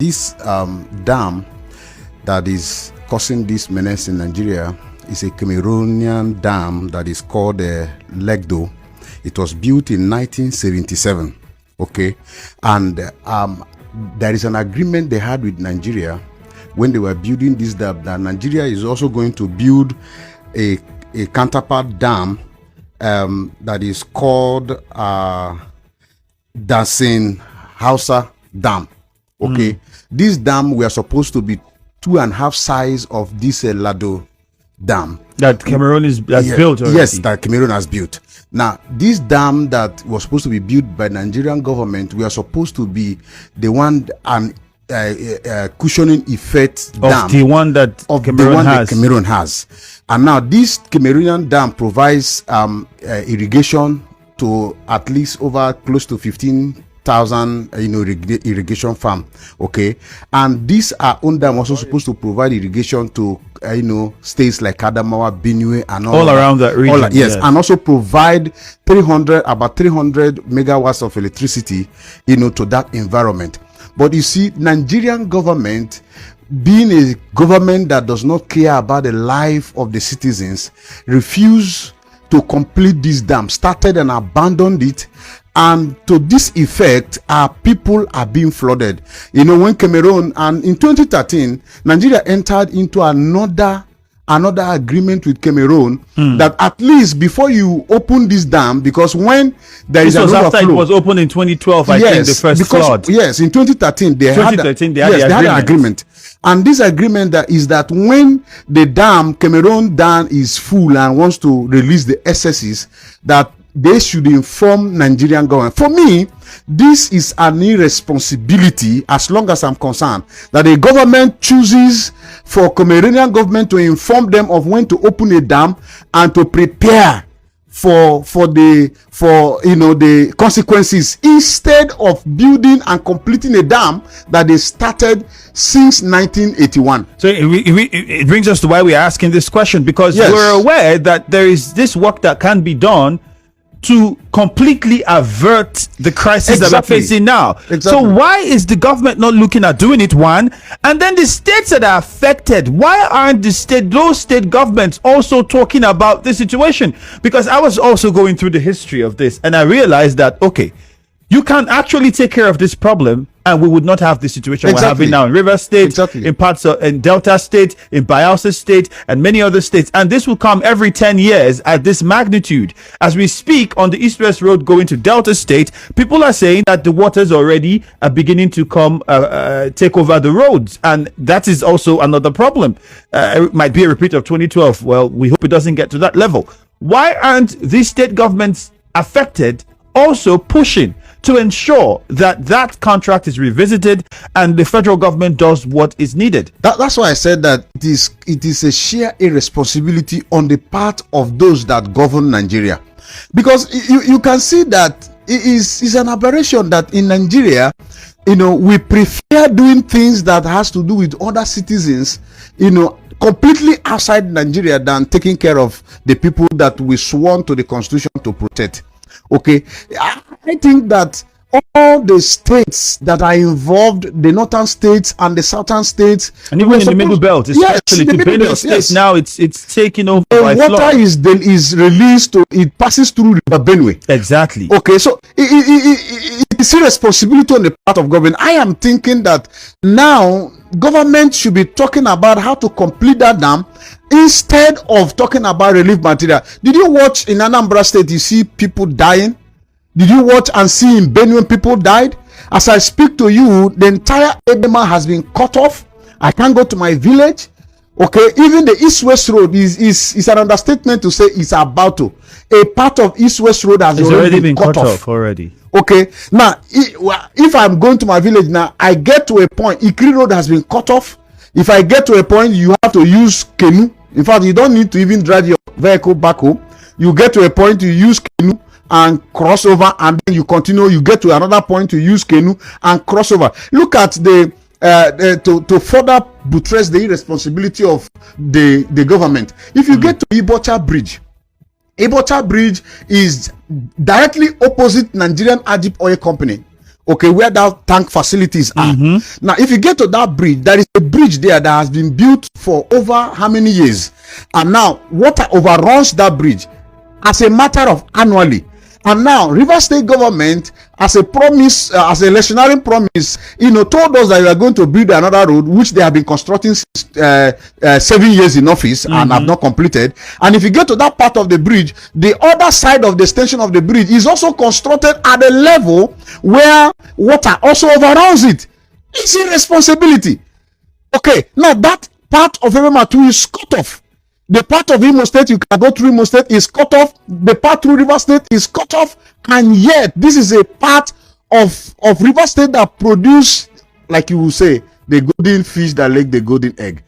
This dam that is causing this menace in Nigeria is a Cameroonian dam that is called Legdo. It was built in 1977. Okay, and there is an agreement they had with Nigeria when they were building this dam that Nigeria is also going to build a counterpart dam that is called Dasin Hausa Dam. Okay, this dam we are supposed to be 2.5 size of this Lado dam that Cameroon has built already. Yes, that Cameroon has built. Now, this dam that was supposed to be built by Nigerian government, we are supposed to be the one and cushioning effect dam of the one that Cameroon has. And now this Cameroonian dam provides irrigation to at least over close to 15,000 irrigation farm. Okay, and these are own dam also supposed to provide irrigation to states like Adamawa, Benue, and all around that region. Yes, and also provide about 300 megawatts of electricity to that environment. But you see, Nigerian government, being a government that does not care about the life of the citizens, refuse to complete this dam, started and abandoned it. And to this effect, our people are being flooded. When Cameroon, and in 2013, Nigeria entered into another agreement with Cameroon that at least before you open this dam, because when there is an overflow, after it was opened in 2012, I think the first flood. Yes, in 2013 they had an agreement. And this agreement is that when the Cameroon dam is full and wants to release the excesses, that they should inform Nigerian government. For me, this is an irresponsibility, as long as I'm concerned, that the government chooses for Cameroonian government to inform them of when to open a dam and to prepare for the consequences, instead of building and completing a dam that they started since 1981. So it brings us to why we're asking this question, because we're aware that there is this work that can be done to completely avert the crisis that we're facing now. So why is the government not looking at doing it, one? And then the states that are affected, why aren't those state governments also talking about this situation? Because I was also going through the history of this, and I realized that, okay, you can actually take care of this problem, and we would not have the situation we're having now in Rivers State, in parts of in Delta State, in Bayelsa State, and many other states. And this will come every 10 years at this magnitude. As we speak, on the East-West Road going to Delta State, people are saying that the waters already are beginning to come take over the roads, and that is also another problem. It might be a repeat of 2012. Well, we hope it doesn't get to that level. Why aren't these state governments affected also pushing to ensure that contract is revisited and the federal government does what is needed? That's why I said that it is a sheer irresponsibility on the part of those that govern Nigeria, because you can see that it is an aberration that in Nigeria, we prefer doing things that has to do with other citizens, completely outside Nigeria, than taking care of the people that we sworn to the Constitution to protect. Okay, I think that all the states that are involved, the northern states and the southern states, and even in the middle belt, especially the Benue State, now it's taken over by flood. Water is released it passes through River Benue. Exactly. Okay, so it's a responsibility on the part of government. I am thinking that now government should be talking about how to complete that dam instead of talking about relief material. Did you watch in Anambra State, you see people dying? Did you watch and see in Benue people died? As I speak to you, the entire Edema has been cut off. I can't go to my village. Okay, even the East-West Road is an understatement to say it's about to. A part of East-West Road has already been cut off already. Okay, now if I'm going to my village now, I get to a point, Ikri Road has been cut off. If I get to a point, you have to use canoe. In fact, you don't need to even drive your vehicle back home. You get to a point, you use canoe and cross over, and then you continue. You get to another point, you use canoe and cross over. Look at to further buttress the irresponsibility of the government. If you get to Ibocha Bridge is directly opposite Nigerian Ajip Oil Company. okay, where that tank facilities are. Now, if you get to that bridge, there is a bridge there that has been built for over how many years? And now, water overruns that bridge as a matter of annually. And now, Rivers State government, as a promise, as a electionary promise, told us that we are going to build another road, which they have been constructing since 7 years in office and have not completed. And if you get to that part of the bridge, the other side of the extension of the bridge is also constructed at a level where water also overruns it. It's irresponsibility. Okay, now that part of Ebematu is cut off. The part of Imo State you can go through Imo State is cut off. The part through River State is cut off. And yet, this is a part of River State that produce, like you will say, the golden fish that laid the golden egg.